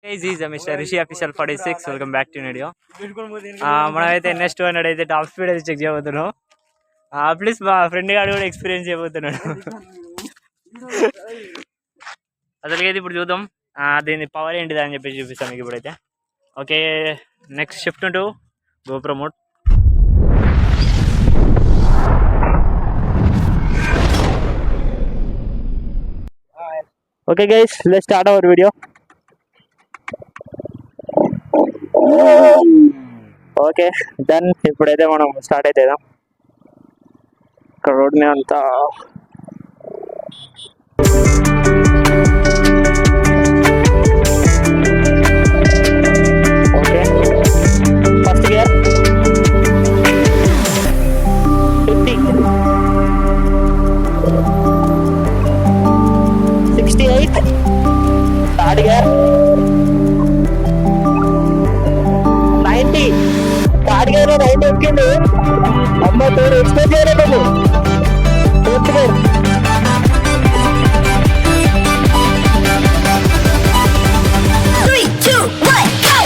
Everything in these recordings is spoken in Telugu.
Hey, this is Mr. Rishi Official 46. Welcome back to video. మనమైతే NS200 అయితే టాప్ స్పీడ్ అయితే చెక్ చేయబోతున్నాం. ప్లీజ్ మా ఫ్రెండ్ గారు కూడా ఎక్స్పీరియన్స్ చేయబోతున్నాడు. అసలుకైతే ఇప్పుడు చూద్దాం దీని పవర్ ఏంటిది అని చెప్పి చూపిస్తాను మీకు ఇప్పుడైతే. Okay, next shift to GoPro mode. Okay guys, let's start our video. Okay done. ఇప్పుడైతే మనం స్టార్ట్ అవుతాం. ఇక్కడ రోడ్ మీద అంతా okay. First gear 50, 68, third gear 90, third gear 90 ఎక్కింది. అమ్మ తోడు ఎక్స్పెక్ట్ చేయలేదు. Fourth gear 3, 2, 1, go!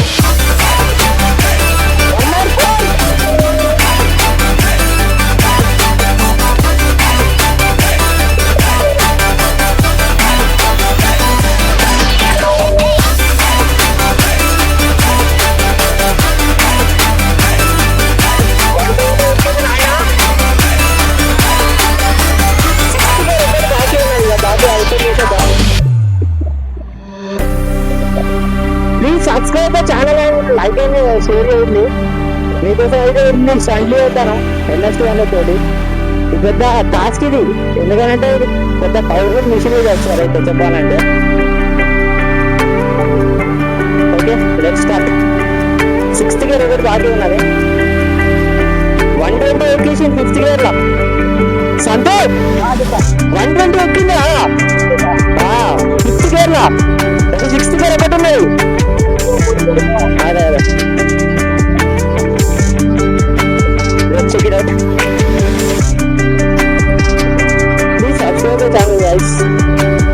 Please subscribe the channel and like and share చేయండి. మీకోసం అయితే నేను స్టండ్లీ అవుతాను NS200 తోటి. ఇది పెద్ద టాస్క్ ఇది, ఎందుకంటే ఇది పెద్ద పవర్ఫుల్ మిషన్ ఇది వచ్చారు అయితే చెప్పాలంటే. Okay, let's start. 6th gear ఒకటి బాకీ ఉన్నది. 120 ఎక్కేసి 5th గేర్లో సంతోష్ 120 ఎక్కింది. 5th గేర్లో 6th గేర్ ఒకటి ఉన్నది. అదే అదే check it out. Please subscribe the channel guys.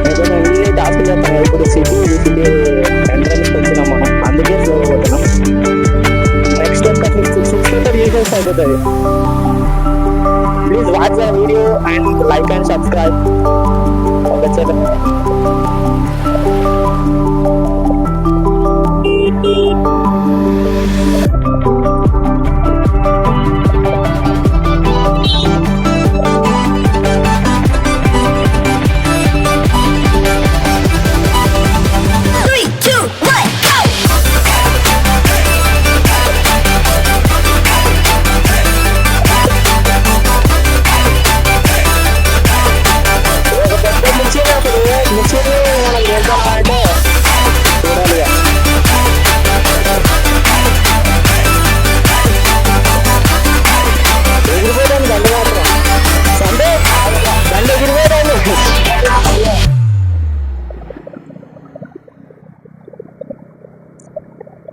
ఏదైనా ఇల్లు టాస్క్ చేస్తాను. ఇప్పుడు సిటీ ఎంట్రన్స్ వచ్చినాం మనం, అందుకే స్లో పోతున్నాం. నెక్స్ట్ ఒక 6 యూజర్స్ అయిపోతుంది. Please watch the video and like and subscribe. Okay చలో.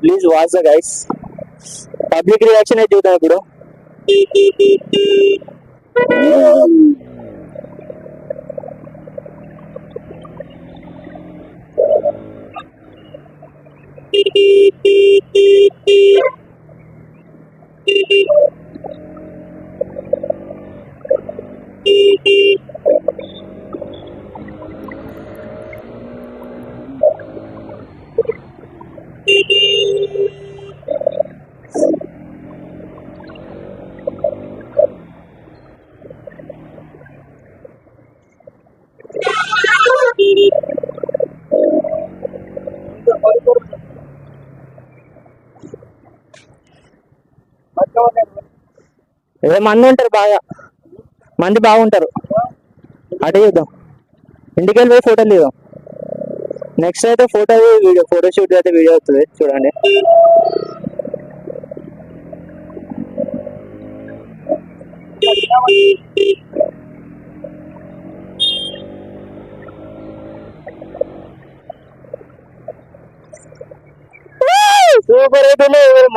Please watch the guys. Public reaction అయితే చూద్దాం ఇప్పుడు. ఏదో మంది ఉంటారు, బాగా మంది బాగుంటారు. అటే చూద్దాం, ఇంటికి వెళ్ళి పోయి ఫోటోలు తీద్దాం. నెక్స్ట్ అయితే ఫోటో షూట్ అయితే వీడియో అవుతుంది చూడండి. సూపర్ అయితే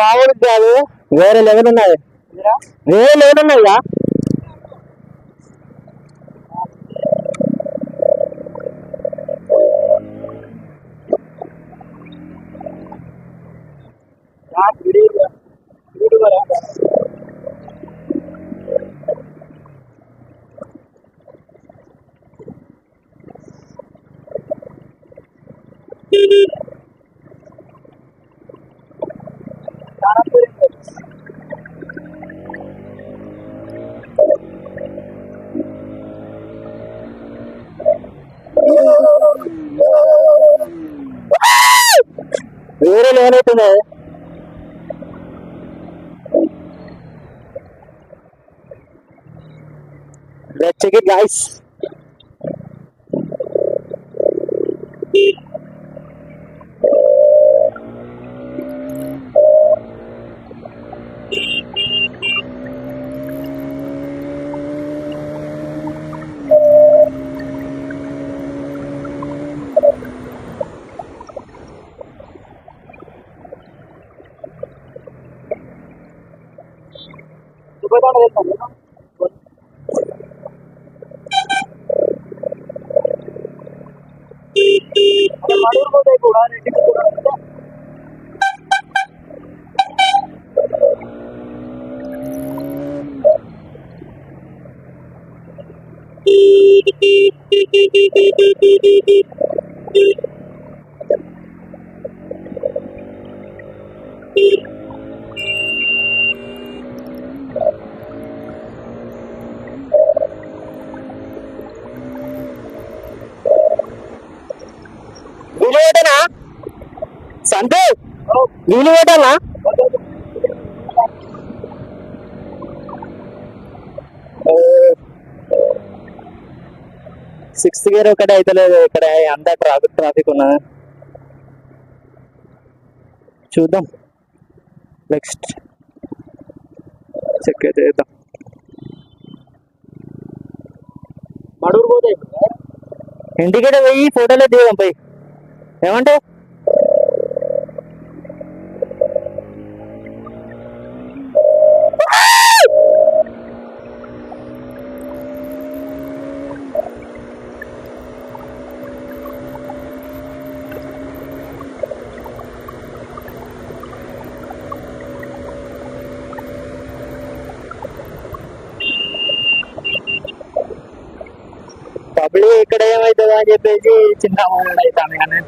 మామూలు కాదు, వేరే లెవెల్ ఉన్నాయి. వేరే లెవెల్ ఉన్నాయిగా. వేరే లేనైతుంది. Let's check it, guys. సంతు నీళ్ళు పెట్టాలా? సిక్స్త్ గేర్ ఒకటే అయితలేదు. ఇక్కడ అంతా ట్రాఫిక్ ఉన్నది. చూద్దాం, నెక్స్ట్ చెక్ అయితే చేద్దాం. మడూరు పోతే ఇంటికైతే పోయి ఫోటోలో దిగాం పోయి. ఏమంటావు? పబ్లిక్ ఇక్కడ ఏమవుతుందో అని చెప్పేసి చిన్న అవుతాను కానీ